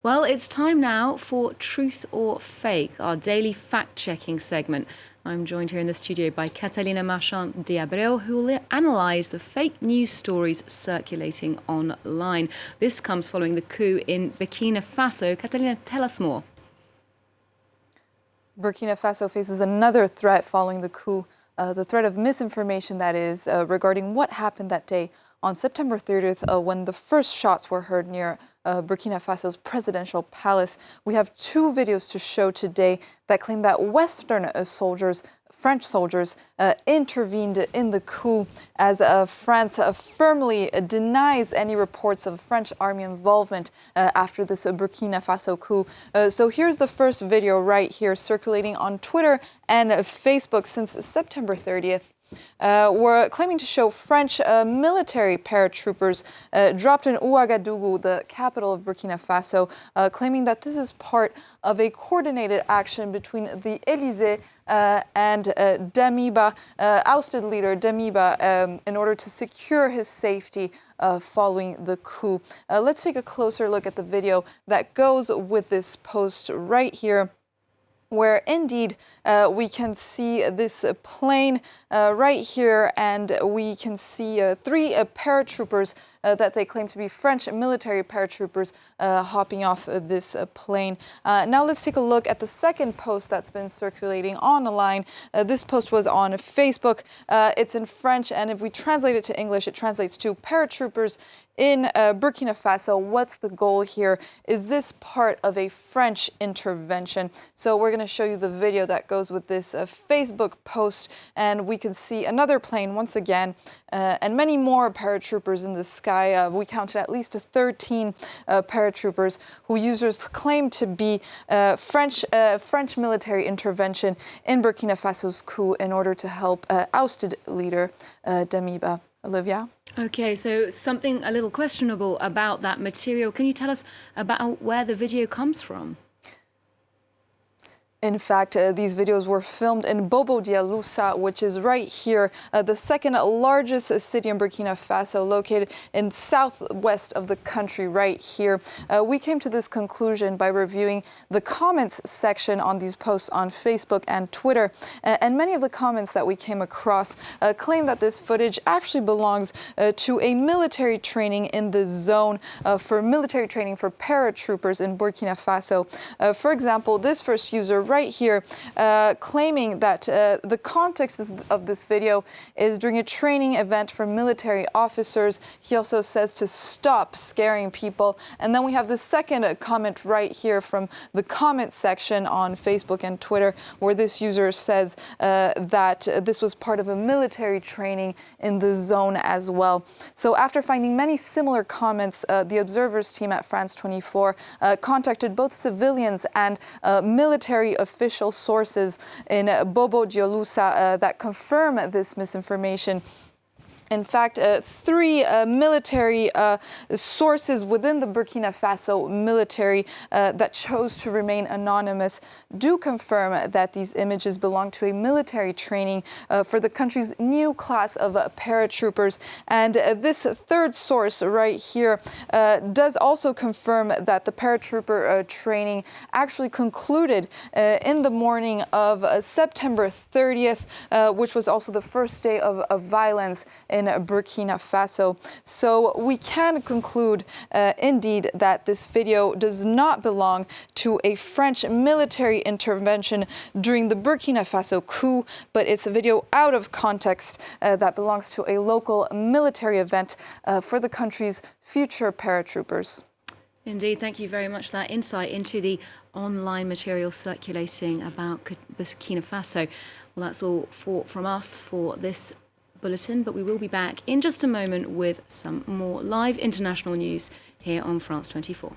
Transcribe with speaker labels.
Speaker 1: Well, it's time now for Truth or Fake, our daily fact-checking segment. I'm joined here in the studio by Catalina Marchand de Abreu, who will analyse the fake news stories circulating online. This comes following the coup in Burkina Faso. Catalina, tell us more.
Speaker 2: Burkina Faso faces another threat following the coup, the threat of misinformation, that is, regarding what happened that day on September 30th when the first shots were heard near Burkina Faso's presidential palace. We have two videos to show today that claim that Western soldiers, French soldiers, intervened in the coup as France firmly denies any reports of French army involvement after this Burkina Faso coup. So here's the first video right here circulating on Twitter and Facebook since September 30th. We're claiming to show French military paratroopers dropped in Ouagadougou, the capital of Burkina Faso, claiming that this is part of a coordinated action between the Élysée and Damiba, ousted leader Damiba, in order to secure his safety following the coup. Let's take a closer look at the video that goes with this post right here, where indeed we can see this plane right here, and we can see three paratroopers that they claim to be French military paratroopers hopping off this plane. Now let's take a look at the second post that's been circulating online. This post was on Facebook. It's in French, and if we translate it to English, it translates to paratroopers in Burkina Faso. What's the goal here? Is this part of a French intervention? So we're going to show you the video that goes with this Facebook post, and we can see another plane once again, and many more paratroopers in the sky. We counted at least 13 paratroopers who users claim to be French military intervention in Burkina Faso's coup in order to help ousted leader Damiba. Olivia?
Speaker 1: Okay, so something a little questionable about that material. Can you tell us about where the video comes from?
Speaker 2: In fact, these videos were filmed in Bobo Dioulasso, which is right here, the second largest city in Burkina Faso, located in southwest of the country right here. We came to this conclusion by reviewing the comments section on these posts on Facebook and Twitter. And many of the comments that we came across claim that this footage actually belongs to a military training in the zone for military training for paratroopers in Burkina Faso. For example, this first user right here claiming that the context of this video is during a training event for military officers. He also says to stop scaring people. And then we have the second comment right here from the comment section on Facebook and Twitter, where this user says that this was part of a military training in the zone as well. So after finding many similar comments, the Observers team at France 24 contacted both civilians and military official sources in Bobo Dioulasso that confirm this misinformation. In fact, three military sources within the Burkina Faso military that chose to remain anonymous do confirm that these images belong to a military training for the country's new class of paratroopers. And this third source right here does also confirm that the paratrooper training actually concluded in the morning of September 30th, which was also the first day of violence in Burkina Faso. So we can conclude indeed that this video does not belong to a French military intervention during the Burkina Faso coup, but it's a video out of context that belongs to a local military event for the country's future paratroopers.
Speaker 1: Indeed, thank you very much for that insight into the online material circulating about Burkina Faso. Well, that's all from us for this bulletin, but we will be back in just a moment with some more live international news here on France 24.